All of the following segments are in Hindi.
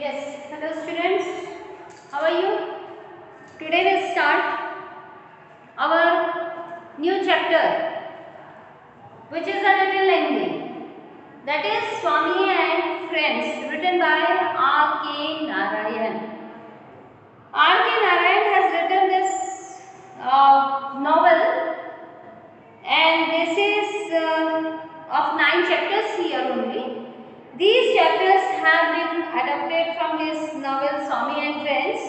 Yes, hello students. How are you? Today we start our new chapter, which is a little lengthy. That is Swami and Friends, written by R.K. Narayan. R.K. Narayan has written this novel, and this is of 9 chapters here only. These chapters have been adapted from his novel Swami and Friends.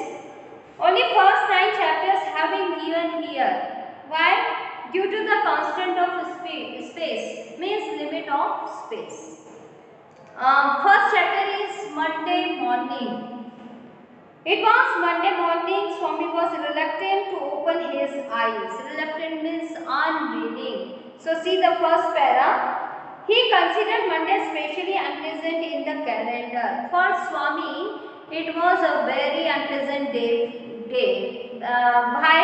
Only first 9 chapters have been given here. Why? Due to the constant of space, means limit of space. First chapter is Monday morning. It was Monday morning. Swami was reluctant to open his eyes. Reluctant means unwilling. So see the first para. He considered Monday especially unpleasant in the calendar. For Swami, it was a very unpleasant day. Why?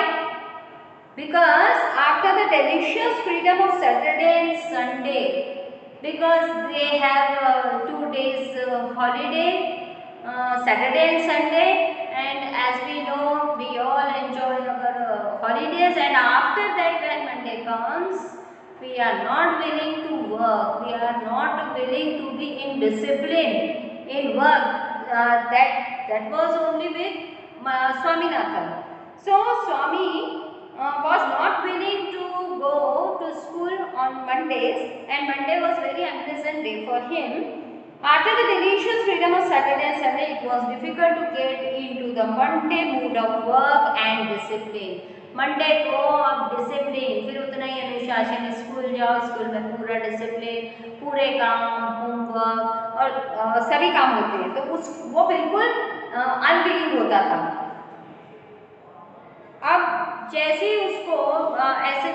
Because after the delicious freedom of Saturday and Sunday, because they have 2 days holiday, Saturday and Sunday, and as we know, we all enjoy our holidays, and after that when Monday comes, we are not willing to work, we are not willing to be in discipline in work. That was only with Swaminathan. So Swami was not willing to go to school on Mondays, and Monday was very unpleasant day for him. After the delicious freedom of Saturday and Sunday, it was difficult to get into the Monday mood of work and discipline. Monday को अब डिसिप्लिन, फिर उतना ही अनुशासन, स्कूल जाओ, स्कूल में पूरा डिसिप्लिन, पूरे काम, होमवर्क और सभी काम होते हैं, तो वो बिल्कुल अनविलिंग होता था। अब जैसे ही उसको ऐसे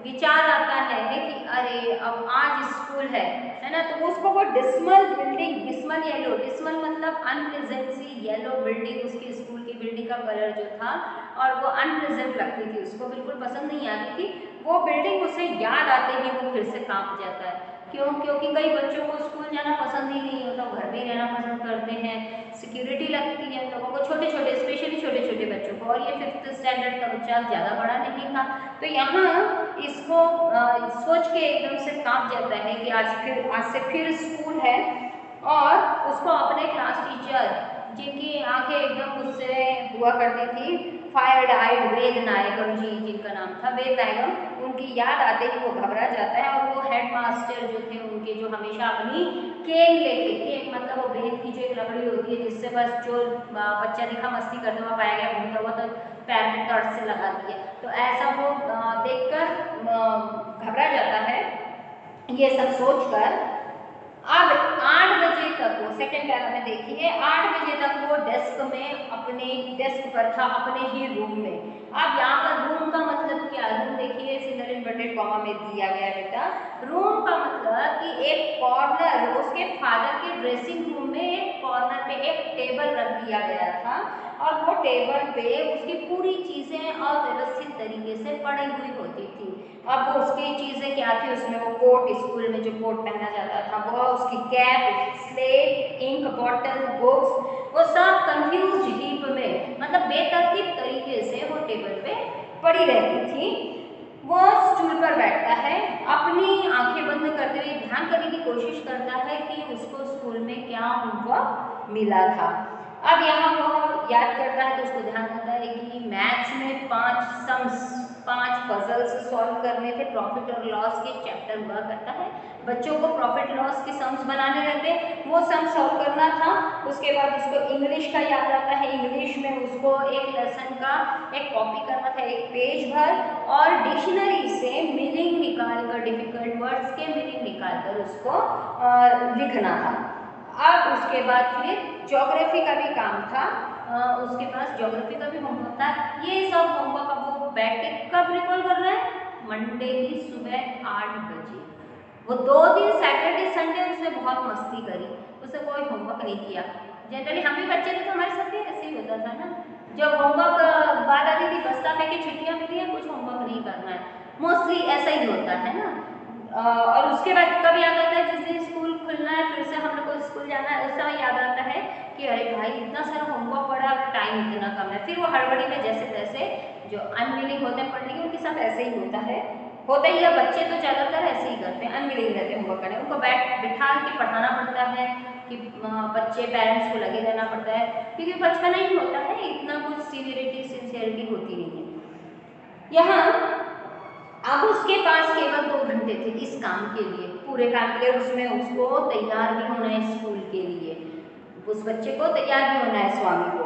विचार आता है कि अरे अब आज स्कूल है ना, तो उसको वो dismal building, dismal yellow, dismal मतलब अनप्लेजेंट सी येलो बिल्डिंग, उसकी स्कूल की बिल्डिंग का कलर जो था, और वो अनप्लेजेंट लगती थी, उसको बिल्कुल पसंद नहीं आती थी। वो बिल्डिंग उसे याद आते ही वो फिर से कांप जाता है। क्यों? क्योंकि कई बच्चों को स्कूल जाना पसंद ही नहीं होता, घर में रहना पसंद करते हैं, सिक्योरिटी लगती है लोगों को, छोटे छोटे स्पेशली छोटे छोटे बच्चों को, और ये 5th स्टैंडर्ड का बच्चा ज़्यादा बड़ा नहीं था। तो यहाँ इसको सोच के एकदम से कांप जाता है कि आज से फिर स्कूल है, और उसको अपने क्लास टीचर, जिनकी आंखें एकदम गुस्से हुआ करती थी, फायर आइड वेद नायकम जी जिनका नाम था, वेद नायकम, उनकी याद आते ही वो घबरा जाता है। और वो हेड मास्टर जो थे उनके, जो हमेशा अपनी केन लेके, केन मतलब वो बेत की जो एक लकड़ी होती है जिससे बस जो बच्चा दिखा मस्ती करते हुआ पाया गया घूमता हुआ तो पैर में तर्ज से लगा दिया, तो ऐसा वो देखकर घबरा जाता है। ये सब सोचकर अब 8 बजे तक वो, सेकेंड पैरा में देखिए, 8 बजे तक वो डेस्क में, अपने डेस्क पर था, अपने ही रूम में। अब यहाँ पर रूम का मतलब क्या? रूम देखिए सिंगल इन्वर्टेड कॉमा में दिया गया बेटा। रूम का मतलब कि एक कॉर्नर, उसके फादर के ड्रेसिंग रूम में एक कॉर्नर पे एक टेबल रख दिया गया था, और वो टेबल पे उसकी पूरी चीज़ें अव्यवस्थित तरीके से पड़ी हुई होती थी। अब वो उसकी चीज़ें क्या थी? उसमें वो कोट, स्कूल में जो कोट पहना जाता था वो, उसकी cap, slate, ink bottle, books, वो सब कंफ्यूज हीप में, मतलब बेतरतीब तरीके से वो टेबल पे पड़ी रहती थी। वो स्टूल पर बैठता है, अपनी आंखें बंद करते हुए ध्यान करने की कोशिश करता है कि उसको स्कूल में क्या होमवर्क मिला था। अब यहाँ वो याद करता है तो उसको ध्यान आता है कि मैथ्स में 5 पजल्स सॉल्व करने थे, प्रॉफिट और लॉस के चैप्टर हुआ करता है, बच्चों को प्रॉफिट लॉस के सम्स बनाने रहते, वो सम सॉल्व करना था। उसके बाद उसको इंग्लिश का याद आता है, इंग्लिश में उसको एक लेसन का एक कॉपी करना था, एक पेज भर, और डिक्शनरी से मीनिंग निकाल कर, डिफिकल्ट वर्ड्स के मीनिंग निकाल कर उसको लिखना था। अब उसके बाद फिर ज्योग्राफी का भी काम था, उसके पास ज्योग्राफी का भी होमवर्क था। ये सब होमवर्क अब वो बैठ के कब रिकॉल कर रहा है? मंडे की सुबह 8 बजे। वो 2 दिन सैटरडे संडे उसने बहुत मस्ती करी, उसने कोई होमवर्क नहीं किया। जनरली हम भी बच्चे थे तो हमारे साथ भी ऐसे ही होता था ना, जब होमवर्क बात आती थी, बस्ता में कि छुट्टियाँ मिली है, कुछ होमवर्क नहीं करना है, मोस्टली ऐसा ही होता है ना। और उसके बाद कब याद आता है? जिस दिन स्कूल खुलना है, फिर से हम लोग को स्कूल जाना है, उस समय याद आता है कि अरे भाई इतना सारा होमवर्क पड़ा, टाइम इतना कम है। फिर वो हड़बड़ी में जैसे तैसे, जो अनविलिंग होते हैं पढ़ने के, उनके साथ ऐसे ही होता है ही है। बच्चे तो ज़्यादातर ऐसे ही करते हैं, अनविलिंग रहते हैं होमवर्क करने। उनको बिठा के पढ़ाना पड़ता है कि बच्चे पेरेंट्स को लगे रहना पड़ता है, क्योंकि बचपना ही होता है, इतना कुछ सीवियरिटी सिंसियरिटी होती नहीं है यहाँ। अब उसके पास केवल 2 घंटे थे इस काम के लिए, पूरे काम के लिए। उसमें उसको तैयार भी होना है स्कूल के लिए, उस बच्चे को तैयार भी होना है स्वामी को।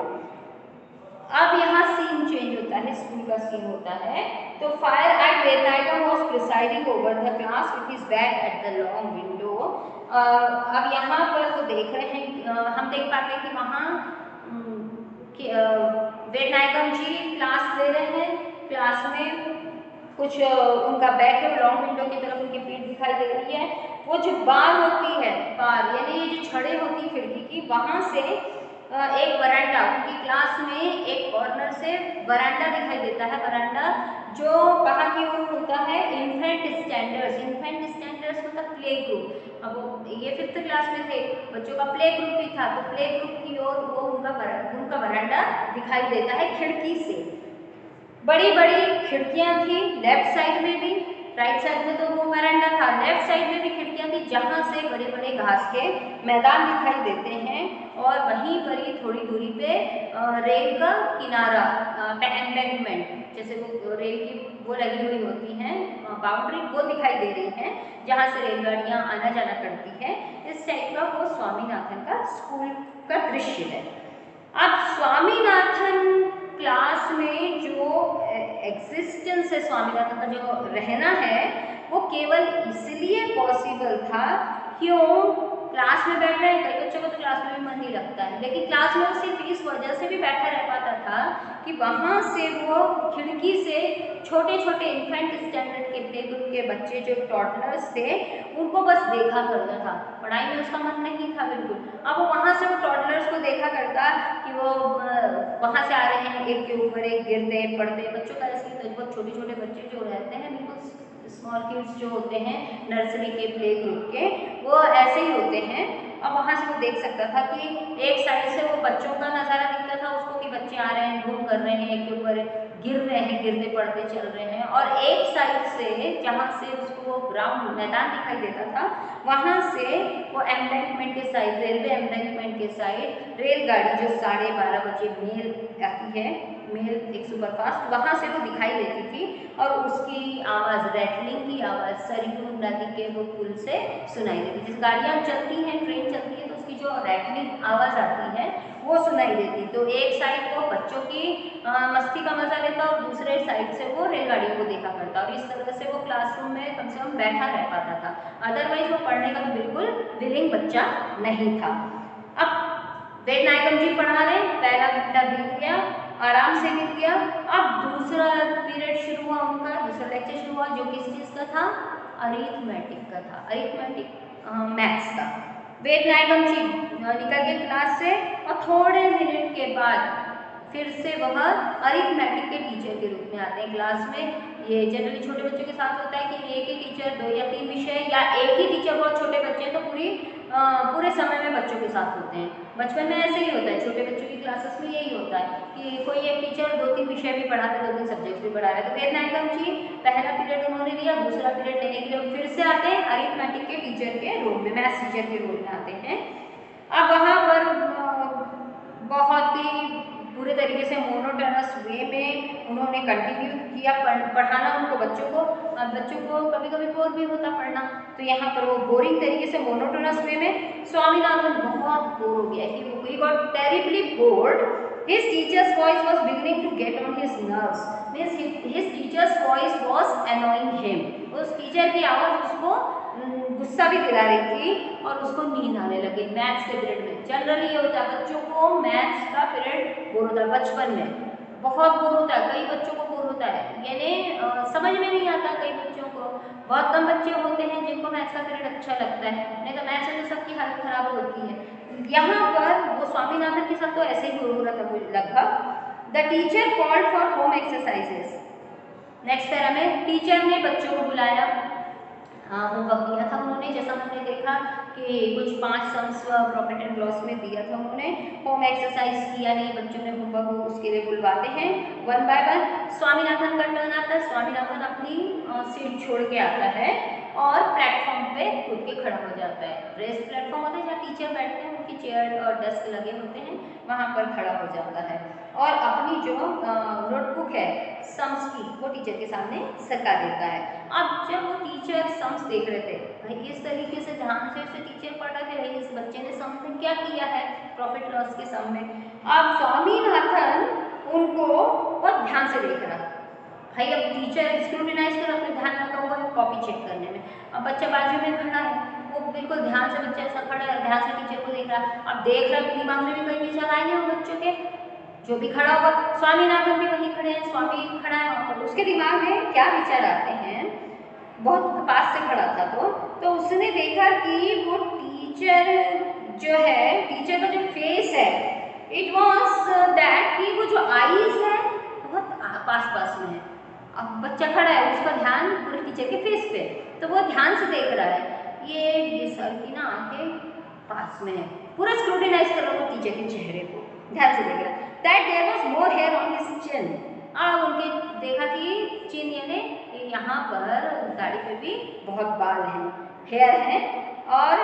अब यहाँ सीन चेंज होता है, स्कूल का सीन होता है। तो fire eater Vedanayagam was presiding over the class with his back at the long window. अब यहाँ पर वो देख रहे हैं, हम देख पाते हैं कि वहाँ वेदनाइगम जी क्लास ले रहे हैं। क्लास में कुछ उनका बैक है, लॉन्ग विंडो की तरफ उनकी पीठ दिखाई दे रही है। वो जो बार होती है, बार यानी ये जो छड़ें होती है खिड़की की, वहाँ से एक वरांडा, उनकी क्लास में एक कॉर्नर से वरांडा दिखाई देता है। वरांडा जो कहाँ की ओर होता है, इन्फेंट स्टैंडर्ड्स। इन्फेंट स्टैंडर्ड्स मतलब प्ले ग्रुप। अब ये 5th क्लास में थे, बच्चों का प्ले ग्रुप भी था, तो प्ले ग्रुप की ओर वो उनका वरांडा दिखाई देता है खिड़की से। बड़ी बड़ी खिड़कियां थी लेफ्ट साइड में भी, राइट साइड में तो वो वरांडा था, लेफ्ट साइड में भी खिड़कियां थी, जहां से बड़े बड़े घास के मैदान दिखाई देते हैं। और वहीं पर ही थोड़ी दूरी पे रेल का किनारा, एम्बैंकमेंट, जैसे वो रेल की वो लगी हुई होती हैं बाउंड्री, वो दिखाई दे रही है, जहाँ से रेलगाड़ियाँ आना जाना करती है। इस टाइप का वो स्वामीनाथन का स्कूल का दृश्य है। अब स्वामीनाथन क्लास में जो एग्जिस्टेंस है, स्वामीनाथन का जो रहना है, वो केवल इसलिए पॉसिबल था, क्यों? क्लास में बैठ रहे हैं, कई बच्चों को तो क्लास में भी मन नहीं लगता है, लेकिन क्लास में वो सिर्फ इस वजह से भी बैठा रह पाता था कि वहाँ से वो खिड़की से छोटे छोटे इन्फेंट स्टैंडर्ड के प्ले ग्रुप के बच्चे, जो टॉडलर्स थे, उनको बस देखा करता था। पढ़ाई में उसका मन नहीं था बिल्कुल। अब वो वहाँ से वो टॉडलर्स को देखा करता कि वो वहाँ से आ रहे हैं, एक के ऊपर एक गिरते पड़ते। बच्चों का ऐसे ही, बहुत छोटे छोटे बच्चे जो रहते हैं, बिल्कुल स्मॉल किड्स जो होते हैं नर्सरी के प्ले ग्रुप के, वो ऐसे ही होते हैं। अब वहाँ से वो देख सकता था कि एक साइड से वो बच्चों का नज़ारा दिखता था उसको कि बच्चे आ रहे हैं, घूम कर रहे हैं, एक के ऊपर गिर रहे हैं, गिरते पड़ते चल रहे हैं। और एक साइड से जहाँ से उसको ग्राउंड मैदान दिखाई देता था, वहाँ से वो एम्बैंकमेंट के साइड, रेलवे एम्बैंकमेंट के साइड रेलगाड़ी जो 12:30 बजे मेल आती है, मेल एक सुपरफास्ट, वहाँ से वो दिखाई देती थी। और उसकी आवाज़, रैटलिंग की आवाज़ सरयू नदी के वो पुल से सुनाई देती। जिस गाड़ियाँ चलती हैं, ट्रेन चलती है, तो उसकी जो रैटलिंग आवाज़ आती है वो सुनाई देती। तो एक साइड वो बच्चों की मस्ती का मजा लेता और दूसरे साइड से वो रेलगाड़ियों को देखा करता, और इस तरह से वो क्लासरूम में कम से कम बैठा रह पाता था। अदरवाइज वो पढ़ने का तो बिल्कुल विलिंग बच्चा नहीं था। अब वेदनायकम जी पढ़ा रहे, पहला घंटा बीत गया, आराम से बीत गया। अब दूसरा पीरियड शुरू हुआ उनका, दूसरा लेक्चर शुरू हुआ, जो किस चीज़ का था? अरिथमेटिक का था, अरिथमेटिक मैथ्स का। वेदनायकम जी निकल गए क्लास से और थोड़े मिनट के बाद फिर से वह अरिथमेटिक के टीचर के रूप में आते हैं क्लास में। ये जनरली छोटे बच्चों के साथ होता है कि एक ही टीचर 2 या 3 विषय, या एक ही टीचर, बहुत छोटे बच्चे हैं तो पूरे समय में बच्चों के साथ होते हैं। बचपन में ऐसे ही होता है, छोटे बच्चों की क्लासेस में यही होता है कि कोई एक टीचर 2-3 विषय भी पढ़ाते हैं, 2-3 सब्जेक्ट्स भी पढ़ा रहे हैं। तो वेदनायकम जी पहला पीरियड उन्होंने लिया, दूसरा पीरियड लेने के लिए फिर से आते हैं अरिथमेटिक के टीचर के रोल में, मैथ्स टीचर के रोल में आते हैं। अब वहाँ पर बहुत ही पूरे तरीके से मोनोटोनस वे में उन्होंने कंटिन्यू किया पढ़ाना उनको, बच्चों को कभी कभी बोर भी होता पढ़ना, तो यहाँ पर वो बोरिंग तरीके से मोनोटोनस वे में स्वामीनाथन बहुत बोर हो गया कि he got terribly bored. His teacher's voice was beginning to get on his nerves. Means his teacher's voice was annoying him. उस टीचर की आवाज़ उसको गुस्सा भी दिला रही थी और उसको नींद आने लगी मैथ्स के पीरियड में। जनरली ये होता है, बच्चों को मैथ्स का पीरियड बोर होता है, बचपन में बहुत बोर होता है, कई बच्चों को बोर होता है, यानी समझ में नहीं आता कई बच्चों को। बहुत कम बच्चे होते हैं जिनको मैथ्स का पीरियड अच्छा लगता है, नहीं तो मैथ्स में तो सबकी हालत खराब होती है। यहाँ पर वो स्वामीनाथन के साथ तो ऐसे ही हो रहा था लगभग। The teacher called for home exercises. Next para में टीचर ने बच्चों को बुलाया, होमवर्क दिया था उन्होंने, जैसा हमने देखा कि कुछ 5 सम्स प्रॉफिट एंड लॉस में दिया था उन्होंने। होम एक्सरसाइज किया नहीं बच्चों ने, होमवर्क उसके लिए बुलवाते हैं वन बाय वन। स्वामीनाथन का टर्न आता है। स्वामीनाथन अपनी सीट छोड़ के आता है और प्लेटफॉर्म पे कूद के खड़ा हो जाता है। रेस्ट प्लेटफॉर्म होता है जहाँ टीचर बैठते हैं, उनकी चेयर और डेस्क लगे होते हैं, वहाँ पर खड़ा हो जाता है और अपनी जो नोटबुक है सम्स की वो टीचर के सामने सरका देता है। अब जब वो टीचर सम्स देख रहे थे, भाई इस तरीके से ध्यान से उसे टीचर पढ़ रहे थे, भाई इस बच्चे ने सम्स में क्या किया है प्रॉफिट लॉस के सम में। अब स्वामीनाथन उनको बहुत ध्यान से देख रहा, भाई अब टीचर स्क्रूटिनाइज कर अपने ध्यान रखा हुआ है कॉपी चेक करने में। अब बच्चा बाजू में खड़ा है, वो बिल्कुल ध्यान से बच्चा ऐसा खड़ा है, ध्यान से टीचर को देख रहा है। अब देख रहा है दिमाग में भी कोई विचार आएंगे वो बच्चों के, जो भी खड़ा होगा। स्वामीनाथन भी वहीं खड़े हैं, स्वामी खड़ा है वहाँ पर, उसके दिमाग में क्या विचार आते हैं, बहुत पास से खड़ा था तो उसने देखा कि वो टीचर जो है, टीचर का जो फेस है, इट वॉज दैट कि वो जो आईज है बहुत पास में है। अब बच्चा खड़ा है, उसका ध्यान पूरे टीचर के फेस पे, तो वो ध्यान से देख रहा है ये सर की ना आंखें पास में है, पूरा स्क्रूटिनाइज कर रहा है टीचर के चेहरे को, ध्यान से देख रहा है। That there was more hair on his chin. अब उनके देखा कि चिन यानी यहाँ पर दाढ़ी पे भी बहुत बाल हैं, हेयर हैं और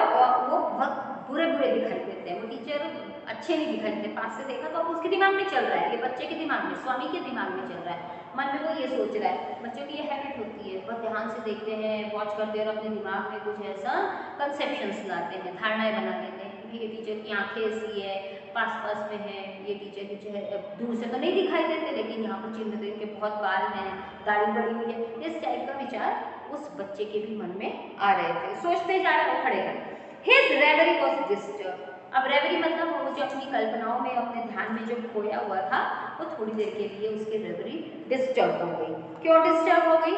वो बहुत बुरे दिखाई देते हैं। वो टीचर अच्छे नहीं दिखाई देते, पास से देखा तो अब उसके दिमाग में चल रहा है, ये बच्चे के दिमाग में, स्वामी के दिमाग में चल रहा है, मन में वो ये सोच रहा है। बच्चों की ये हैबिट होती है, बहुत ध्यान से देखते हैं, वॉच करते हैं और अपने दिमाग में कुछ ऐसा कंसेप्शंस लाते हैं, धारणाएं बना देते हैं कि ये टीचर की आंखें ऐसी है, पास में है, ये टीचर के चेहरे दूर से तो नहीं दिखाई देते लेकिन यहाँ पर चिन्ह तो इनके बहुत बाल हैं, दाढ़ी बड़ी हुई है, इस टाइप का विचार उस बच्चे के भी मन में आ रहे थे। सोचते जा रहे, वो खड़े खड़े। His reverie was disturbed. अब रेवरी मतलब वो जो अपनी कल्पनाओं में, अपने ध्यान में जो खोया हुआ था, वो थोड़ी देर के लिए उसकी रेवरी डिस्टर्ब हो गई। क्यों डिस्टर्ब हो गई?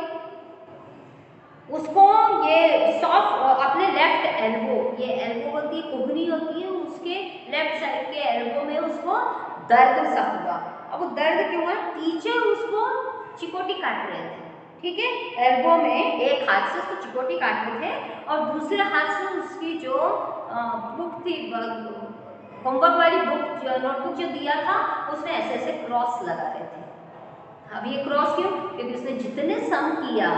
उसको ये सॉफ्ट अपने लेफ्ट एल्बो, ये एल्बो होती है, कोहनी होती है, उसके लेफ्ट साइड के एल्बो में उसको दर्द सा हुआ। अब वो दर्द क्यों हुआ? टीचर उसको चिकोटी काट रहे थे, ठीक है, एल्बो में एक हाथ से उसको चिकोटी काट रहे थे और दूसरे हाथ से उसकी जो बुक थी, होमवर्क वाली बुक, नोटबुक जो दिया था, उसमें ऐसे ऐसे क्रॉस लगा रहे थे। अब ये क्रॉस क्यों? क्योंकि उसने जितने सम किया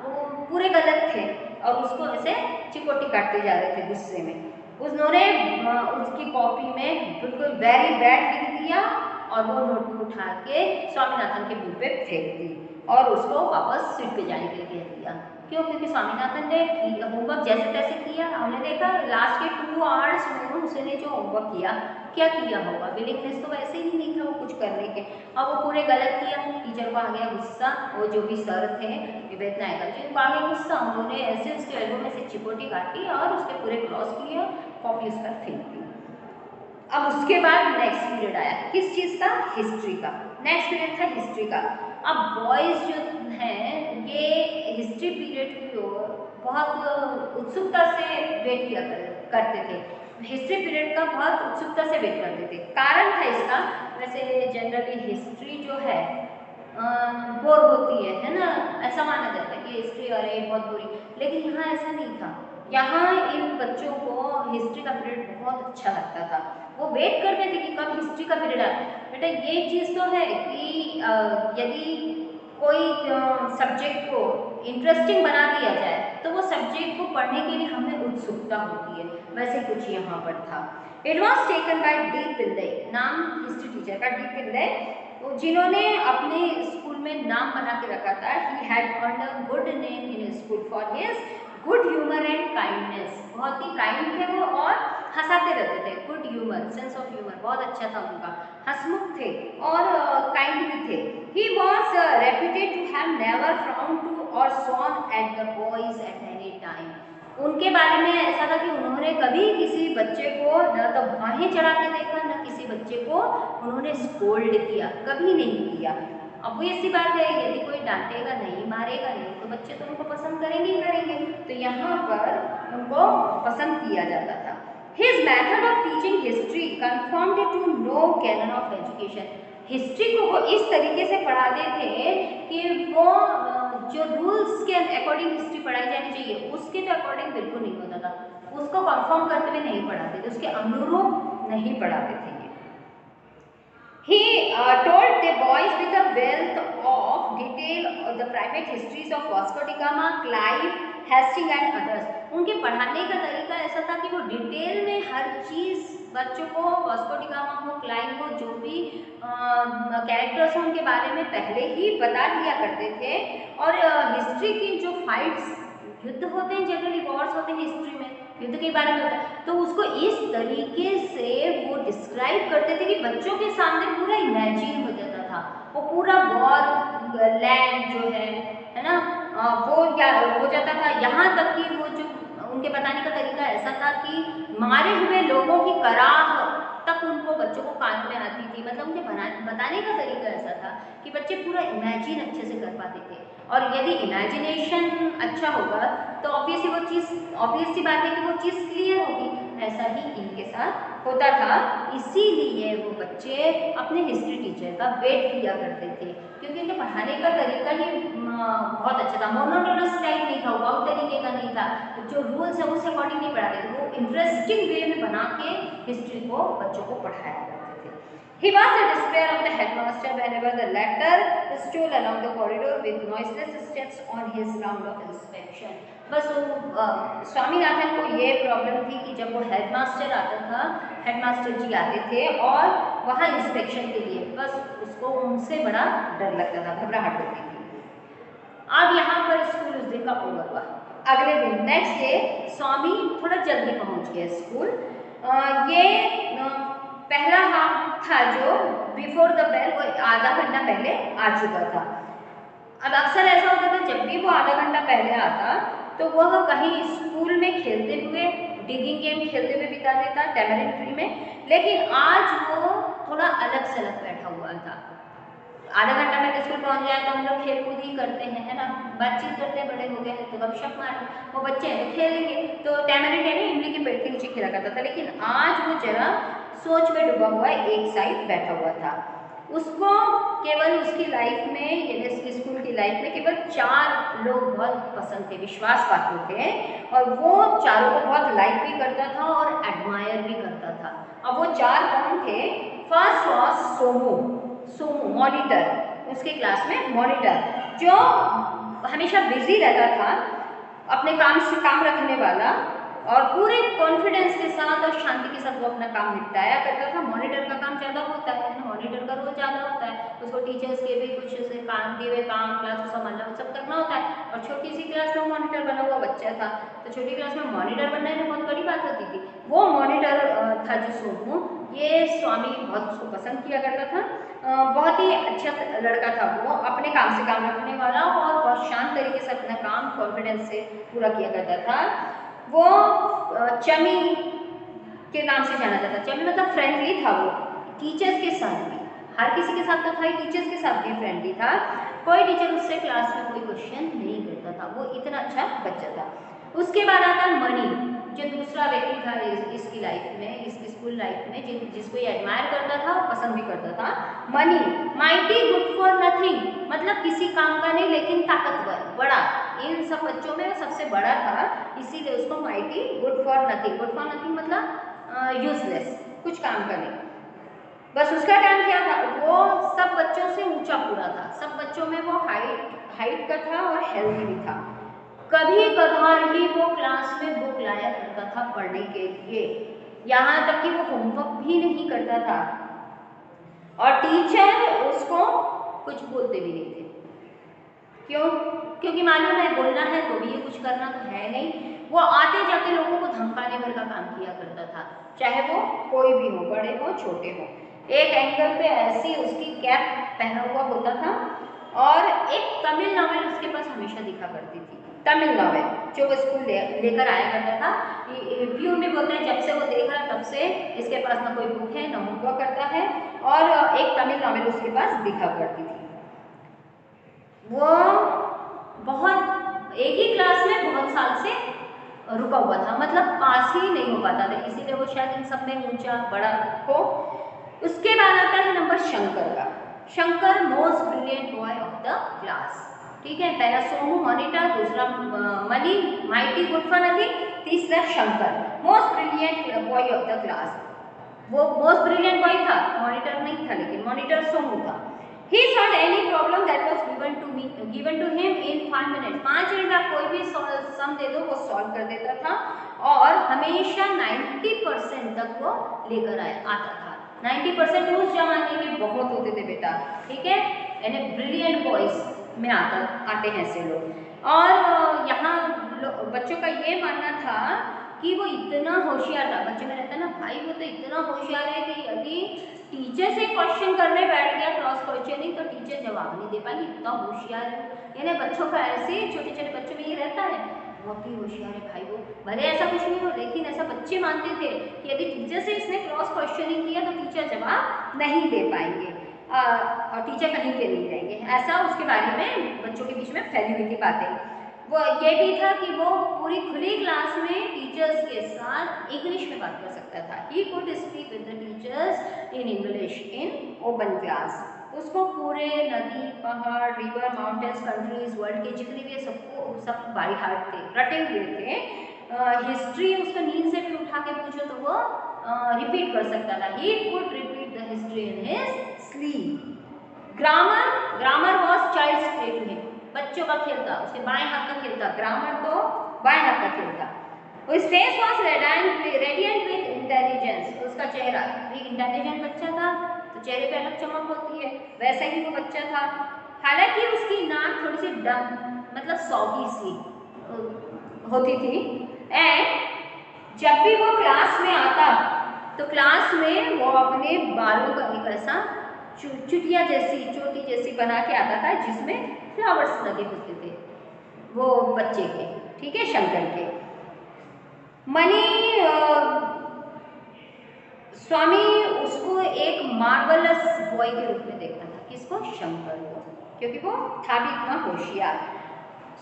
वो पूरे गलत थे और उसको ऐसे चिकोटी काटते जा रहे थे गुस्से में। उन्होंने उसकी कॉपी में बिल्कुल वेरी बैड लिख दिया और वो नोटबुक उठा के स्वामीनाथन के मुंह पे फेंक दी और उसको वापस सीट पे जाने के लिए कह दिया। क्यों? क्योंकि स्वामीनाथन ने होमवर्क जैसे तैसे किया। हमने देखा लास्ट के 2 आवर्स में उसने जो होमवर्क किया, क्या किया होगा, विलिंगनेस तो वैसे ही नहीं था वो कुछ करने के, अब वो पूरे गलत किया। टीचर को आ गया गुस्सा, वो जो भी सर थे विवेक नायकर जी, उनको आ गया गुस्सा, उन्होंने ऐसे उसके एल्बो में से चिकोटी काटी और उसके पूरे क्रॉस किए, कॉपी उस पर फेंक दी। अब उसके बाद नेक्स्ट पीरियड आया, किस चीज़ का? हिस्ट्री का। नेक्स्ट पीरियड था हिस्ट्री का। अब बॉयज़ जो हैं ये हिस्ट्री पीरियड की ओर बहुत उत्सुकता से वेट किया करते थे, हिस्ट्री पीरियड का बहुत उत्सुकता से वेट करते थे। कारण था इसका, वैसे जनरली हिस्ट्री जो है बोर होती है ना, ऐसा माना जाता है कि हिस्ट्री अरे बहुत बुरी, लेकिन यहाँ ऐसा नहीं था। यहाँ इन बच्चों को हिस्ट्री का पीरियड बहुत अच्छा लगता था, वो वेट करते थे कि कब हिस्ट्री का पीरियड आए। बेटा ये चीज़ तो है कि यदि कोई सब्जेक्ट को इंटरेस्टिंग बना दिया जाए तो वो सब्जेक्ट को पढ़ने के लिए हमें उत्सुकता होती है, वैसे कुछ यहाँ पर था। It was taken by D Pillai, नाम हिस्ट्री टीचर का डी पिल्ले, जिन्होंने अपने स्कूल में नाम बना के रखा था। He had earned a good name in school for his good humour and kindness, बहुत ही काइंड थे वो और हंसाते रहते थे। Good humour, sense of humour बहुत अच्छा था उनका, हंसमुख थे और काइंड भी थे। He was reputed to have never frowned or shouted at the boys at any time. उनके बारे में ऐसा था कि उन्होंने कभी किसी बच्चे को न तो बाहें चढ़ा के देखा, न किसी बच्चे को उन्होंने स्कोल्ड किया, कभी नहीं किया। अब वो ऐसी बात है, यदि कोई डांटेगा नहीं, मारेगा नहीं, तो बच्चे तो उनको पसंद करेंगे ही करेंगे, तो यहाँ पर उनको पसंद किया जाता था। His method of teaching history conformed to no canon of education. History को वो इस तरीके से पढ़ाते थे कि वो जो रूल्स के अकॉर्डिंग हिस्ट्री पढ़ाई जानी चाहिए उसके तो अकॉर्डिंग बिल्कुल नहीं होता था, उसको कंफर्म करते हुए नहीं पढ़ाते थे, उसके अनुरूप नहीं पढ़ाते थे। He told the boys with a wealth of detail the private histories of Vasco da Gama, Clive, Hastings and others. उनके पढ़ाने का तरीका ऐसा था कि वो डिटेल में हर चीज़ बच्चों को, वास्को डी गामा को, क्लाइव को, जो भी कैरेक्टर्स हैं उनके बारे में पहले ही बता दिया करते थे। और हिस्ट्री की जो फाइट्स, युद्ध होते हैं, जनरली वॉर्स होते हैं हिस्ट्री में, युद्ध के बारे में होता है, तो उसको इस तरीके से वो डिस्क्राइब करते थे कि बच्चों के सामने पूरा इमेजिन हो जाता था। वो पूरा वॉर लैंड जो है ना, वो क्या हो जाता था, यहाँ तक कि वो जो उनके बताने का तरीका ऐसा था कि मारे हुए लोगों की कराह तक उनको बच्चों को कान में आती थी। मतलब उनके बताने का तरीका ऐसा था कि बच्चे पूरा इमेजिन अच्छे से कर पाते थे। और यदि इमेजिनेशन अच्छा होगा तो ऑब्वियस सी बात है कि वो चीज़ क्लियर होगी। ऐसा ही इनके साथ होता था, इसीलिए वो बच्चे अपने हिस्ट्री टीचर का वेट किया करते थे, क्योंकि उनके पढ़ाने का तरीका ही बहुत अच्छा था। मोनोटोनस टाइप नहीं था, वाउ तरीके का नहीं था, जो रूल्स है उससे अकॉर्डिंग नहीं पढ़ाते थे, वो इंटरेस्टिंग वे में बना के हिस्ट्री को बच्चों को पढ़ाया करते थे। He was the despair of the headmaster whenever the latter stole along the corridor with noiseless steps on his round of inspection. बस स्वामीनाथन को ये प्रॉब्लम थी कि जब वो हेडमास्टर आता था, हेडमास्टर जी आते थे और वहाँ इंस्पेक्शन के लिए, बस उसको उनसे बड़ा डर लगता था, घबराहट होती थी। अब यहाँ पर स्कूल उस दिन का ओवर हुआ। अगले दिन नेक्स्ट डे स्वामी थोड़ा जल्दी पहुँच गए स्कूल। ये पहला हाफ था जो बिफोर द बेल, वो आधा घंटा पहले आ चुका था। अब अक्सर ऐसा होता था जब भी वो आधा घंटा पहले आता तो वह कहीं स्कूल में खेलते हुए, डिगिंग गेम खेलते हुए बिता देता टैमरिंड ट्री में, लेकिन आज वो थोड़ा अलग सलग बैठा हुआ था। आधा घंटा में स्कूल पहुंच जाए तो हम लोग खेल कूद ही करते हैं, है ना, बातचीत करते हैं, बड़े हो गए हैं तो गपशप मारते, वो बच्चे हैं तो खेलेंगे। तो टैमरिंड है ना, इमली के पेड़ के नीचे खेला करता था, लेकिन आज वो जरा सोच में डूबा हुआ एक साइड बैठा हुआ था। उसको केवल उसकी लाइफ में, यानी स्कूल की लाइफ में केवल 4 लोग बहुत पसंद थे, विश्वासपात्र थे, और वो चारों को बहुत लाइक भी करता था और एडमायर भी करता था। अब वो 4 कौन थे? फर्स्ट वॉज सोमू मॉनिटर, उसके क्लास में मॉनिटर, जो हमेशा बिजी रहता था, अपने काम से काम रखने वाला, और पूरे कॉन्फिडेंस के साथ और शांति के साथ वो अपना काम निपटाया करता था। मॉनिटर का काम ज़्यादा होता है ना, मॉनिटर का रोल ज़्यादा होता है, उसको टीचर्स के भी कुछ ऐसे काम दिए हुए काम, क्लास को संभालना, वो सब करना होता है। और छोटी सी क्लास में मॉनिटर बना हुआ बच्चा था, तो छोटी क्लास में मॉनिटर बनना ही बहुत बड़ी बात होती थी। वो मॉनिटर था जो सोमू, ये स्वामी बहुत उसको पसंद किया करता था। बहुत ही अच्छा लड़का था वो, अपने काम से काम रखने वाला और बहुत शांत तरीके से अपना काम कॉन्फिडेंस से पूरा किया करता था। वो चमी के नाम से जाना जाता। चमी मतलब फ्रेंडली था वो, टीचर्स के साथ भी, हर किसी के साथ तो था ही, टीचर्स के साथ भी फ्रेंडली था। कोई टीचर उससे क्लास में कोई क्वेश्चन नहीं करता था, वो इतना अच्छा बच्चा था। उसके बाद आता मनी, जो दूसरा व्यक्ति था इसकी लाइफ में, इसकी स्कूल लाइफ में, जिसको ये एडमायर करता था और पसंद भी करता था। Money, mighty, good for nothing, मतलब किसी काम का नहीं लेकिन ताकतवर, बड़ा, इन सब बच्चों में सबसे बड़ा था, इसीलिए उसको mighty, good for nothing, good for nothing मतलब यूजलेस, कुछ काम का नहीं। बस उसका काम क्या था, वो सब बच्चों से ऊंचा पूरा था, सब बच्चों में वो हाइट का था और हेल्दी भी था। कभी कभार ही वो क्लास में बुक लाया करता था पढ़ने के लिए, यहाँ तक कि वो होमवर्क भी नहीं करता था, और टीचर उसको कुछ बोलते भी नहीं थे। क्यों? क्योंकि मालूम है बोलना है तो भी ये कुछ करना तो है नहीं। वो आते जाते लोगों को धमकाने भर का काम किया करता था, चाहे वो कोई भी हो, बड़े हो छोटे हो। एक एंगल पे ऐसी उसकी कैप पहना हुआ होता था, और एक तमिल नॉवेल उसके पास हमेशा दिखा करती थी, तमिल नॉवेल जो वो स्कूल लेकर आया करता था। प्यून भी बोलते हैं जब से वो देख रहा तब से इसके पास ना कोई बुक है, ना होमवर्क करता है, और एक तमिल नॉवेल उसके पास दिखा करती थी। वो बहुत एक ही क्लास में बहुत साल से रुका हुआ था, मतलब पास ही नहीं हो पाता था, इसीलिए वो शायद इन सब में ऊंचा बड़ा हो। उसके बाद आता है नंबर शंकर का। Shankar most brilliant boy of the class. ठीक है, पहला सोमू मॉनिटर, दूसरा Mani mighty good for nothing, तीसरा Shankar most brilliant boy of the class. वो मोस्ट ब्रिलियंट बॉय था, मॉनिटर नहीं था, लेकिन मॉनिटर सोमू था। He solved any problem that was given to him in 5 minutes। 5 minute आप कोई भी सम दे दो वो सॉल्व कर देता था, और हमेशा 90% तक वो लेकर आता था। 90% उस जमाने के बहुत होते थे बेटा, ठीक है, यानी ब्रिलियंट बॉयज में आते हैं ऐसे लोग। और यहाँ बच्चों का ये मानना था कि वो इतना होशियार था, बच्चों में रहता ना भाई वो तो इतना होशियार है कि यदि टीचर से क्वेश्चन करने बैठ गया क्रॉस क्वेश्चनिंग तो टीचर जवाब नहीं दे पाएगी, इतना होशियार है। यानी बच्चों का ऐसे छोटे छोटे बच्चों में ये रहता है, बहुत ही होशियार है भाई वो, भले ऐसा कुछ नहीं हो लेकिन ऐसा बच्चे मानते थे कि यदि टीचर से इसने क्रॉस क्वेश्चनिंग किया तो टीचर जवाब नहीं दे पाएंगे और टीचर कहीं के नहीं रहेंगे, ऐसा उसके बारे में बच्चों के बीच में फैली हुई थी बातें। वो ये भी था कि वो पूरी खुली क्लास में टीचर्स के साथ इंग्लिश में बात कर सकता था। He could speak with the teachers in English in open class. उसको पूरे नदी पहाड़ रिवर माउंटेन्स कंट्रीज वर्ल्ड के जितने भी सबको सब बाई हार्ट थे, रटे हुए थे। हिस्ट्री उसको नींद से भी उठा के पूछो तो वो रिपीट कर सकता था। He could repeat the history in his sleep. Grammar was child's play to him, बच्चों का खेल था, उसके बाएं हाथ का खेल था, ग्रामर तो बाएं हाथ का खेल था। His face was radiant with intelligence। उसका चेहरा, एक इंटेलिजेंट बच्चा था तो चेहरे पे अलग चमक होती है, वैसे ही वो बच्चा था। हालांकि उसकी नाक थोड़ी सी डम मतलब सौगी सी होती थी। एंड जब भी वो क्लास में आता तो क्लास में वो अपने बालों का एक ऐसा चुटिया जैसी चोटी जैसी बना के आता था जिसमें फ्लावर्स लगे होते थे वो बच्चे के, ठीक है, शंकर के। मनी स्वामी उसको एक मार्वलस बॉय के रूप में देखता था, किसको, शंकर को, क्योंकि वो था भी इतना होशियार।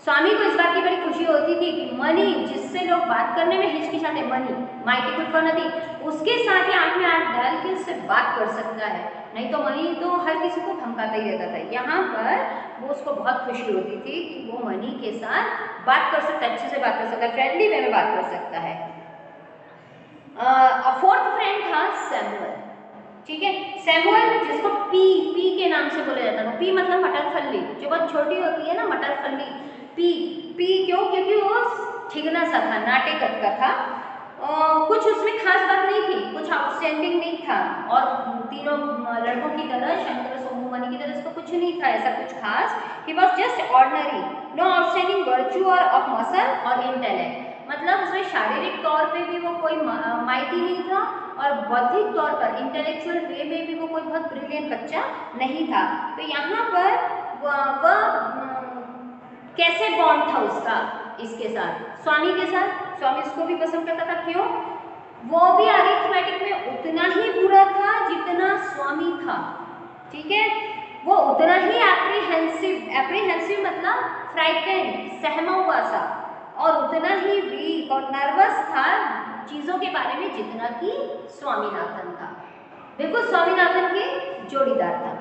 स्वामी को इस बात की बड़ी खुशी होती थी कि मनी जिससे लोग बात करने में हिचकिचाते, money mighty good for nothing, उसके साथ ही आंख में आंख डाल के उससे बात कर सकता है। नहीं तो मनी तो हर किसी को धमकाता ही रहता था। यहाँ पर वो उसको बहुत खुशी होती थी कि वो मनी के साथ बात कर सकता है, अच्छे से बात कर सकता है, फ्रेंडली वे में बात कर सकता है। फोर्थ फ्रेंड था सैमुअल, ठीक है, सैमुअल जिसको पी के नाम से बोला जाता था। पी मतलब मटर फल्ली, जो बहुत छोटी होती है ना मटर फल्ली, पी क्यों, क्योंकि वो ठिगना सा था, नाटे कद का था। कुछ उसमें खास बात नहीं थी, कुछ आउटस्टैंडिंग नहीं था, और तीनों लड़कों की तरह शंकर सोमू मनी की तरह इसको कुछ नहीं था ऐसा कुछ खास। He was just ordinary, no outstanding virtue और ऑफ मसल और इंटेलेक्ट। मतलब उसमें शारीरिक तौर पे भी वो कोई माइटी नहीं था और बौद्धिक तौर पर इंटेलेक्चुअल वे में भी वो कोई बहुत ब्रिलियंट बच्चा नहीं था। तो यहाँ पर वह कैसे बॉन्ड था उसका इसके साथ, स्वामी के साथ। स्वामी इसको भी पसंद करता था, क्यों, वो भी अरिथमेटिक में उतना ही बुरा था जितना स्वामी था, ठीक है, वो उतना ही एप्रीहेंसिव मतलब फ्राइटेंड, सहमा हुआ सा, और उतना ही वीक और नर्वस था चीज़ों के बारे में जितना कि स्वामीनाथन था। बिल्कुल स्वामीनाथन के जोड़ीदार था।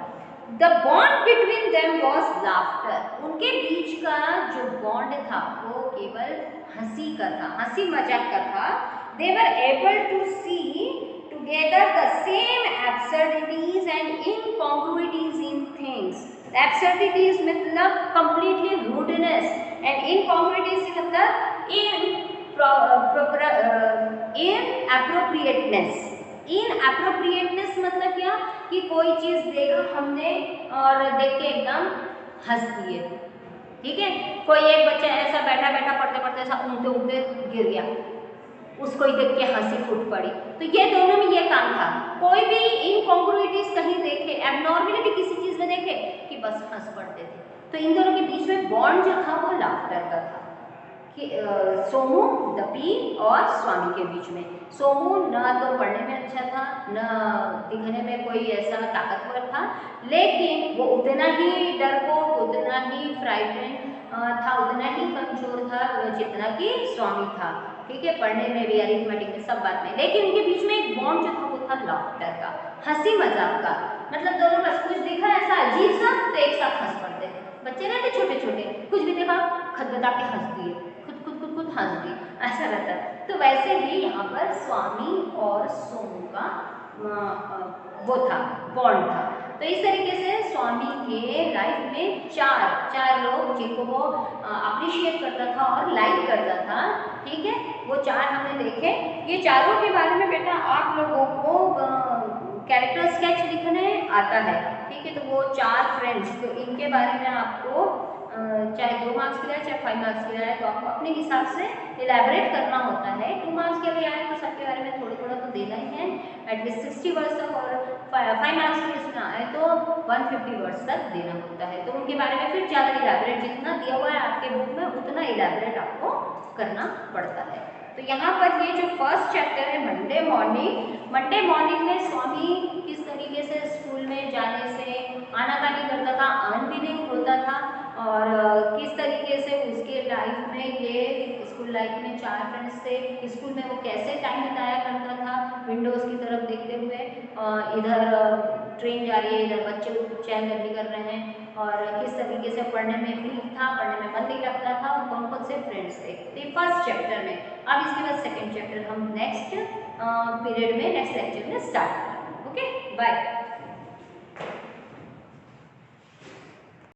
The bond between them was laughter. उनके बीच का जो बॉन्ड था वो केवल हंसी का था, हंसी मजाक का था। They were able to see together the same absurdities and incongruities in things. Absurdities मतलब कंप्लीटली रूडनेस एंड इनकॉन्ग्रुइटीज मतलब इनअप्रोप्रिएटनेस मतलब क्या कि कोई चीज़ देखा हमने और देख के एकदम हंस दिए, ठीक है, कोई एक बच्चा ऐसा बैठा बैठा पढ़ते पढ़ते ऐसा ऊँघते ऊँघते गिर गया, उसको ही देख के हंसी फूट पड़ी। तो ये दोनों में ये काम था, कोई भी इनकॉन्ग्रुइटीज कहीं देखे, एबनॉर्मलिटी किसी चीज़ में देखे कि बस हंस पड़ते थे। तो इन दोनों के बीच में बॉन्ड जो था वो लाफ्टर का था कि सोमू दपी और स्वामी के बीच में। सोमू न तो पढ़ने में अच्छा था, न दिखने में कोई ऐसा ताकतवर था, लेकिन वो उतना ही डरपोक, उतना ही फ्राइटेंड था, उतना ही कमजोर था जितना कि स्वामी था, ठीक है, पढ़ने में भी, अरिथमेटिक में, सब बात में। लेकिन उनके बीच में एक बॉन्ड जो था वो था लाफ्टर का, हंसी मजाक का। मतलब दोनों बस कुछ दिखा ऐसा अजीब सा तो एक साथ हंस पड़ते थे, बच्चे रहते छोटे छोटे, कुछ भी देखा खत बता के हंस दिए, खुद खुद खुद खुद हंस दिए, ऐसा रहता है। तो वैसे ही यहाँ पर स्वामी और सोमू का वो था, बॉन्ड था। तो इस तरीके से स्वामी के लाइफ में चार लोग जिनको वो अप्रिशिएट करता था और लाइक करता था, ठीक है, वो चार हमने देखे। ये चारों के बारे में बेटा आप लोगों को कैरेक्टर स्केच लिखने आता है, ठीक है। तो वो चार फ्रेंड्स, तो इनके बारे में आपको चाहे 2 मार्क्स के लिए चाहे 5 मार्क्स के लिए आए तो आपको अपने हिसाब से इलेबरेट करना होता है। 2 मार्क्स के लिए आए तो सबके बारे में थोड़ा थोड़ा तो देना ही है, एटलीस्ट 60 वर्ड्स तक, और 5 मार्क्स के इसमें आए तो 150 वर्ड्स तक देना होता है। तो उनके बारे में फिर ज़्यादा इलेबरेट, जितना दिया हुआ है आपके बुक में उतना इलेबरेट आपको करना पड़ता है। तो यहाँ पर ये जो फर्स्ट चैप्टर है मंडे मॉर्निंग में स्वामी किस तरीके से स्कूल में जाने से आनाकानी करता था, अनविलिंग होता था, और किस तरीके से उसके लाइफ में ये स्कूल लाइफ में 4 फ्रेंड्स थे, स्कूल में वो कैसे टाइम बिताया करता था विंडोज़ की तरफ देखते हुए, इधर ट्रेन जा रही है, इधर बच्चे चहलकदमी कर रहे हैं, और किस तरीके से पढ़ने में वीक था, पढ़ने में मन नहीं लगता था, और कौन कौन से फ्रेंड्स थे। तो फर्स्ट चैप्टर में, अब इसके बाद सेकेंड चैप्टर हम नेक्स्ट पीरियड में, नेक्स्ट लेक्चर में स्टार्ट करेंगे। Okay, bye.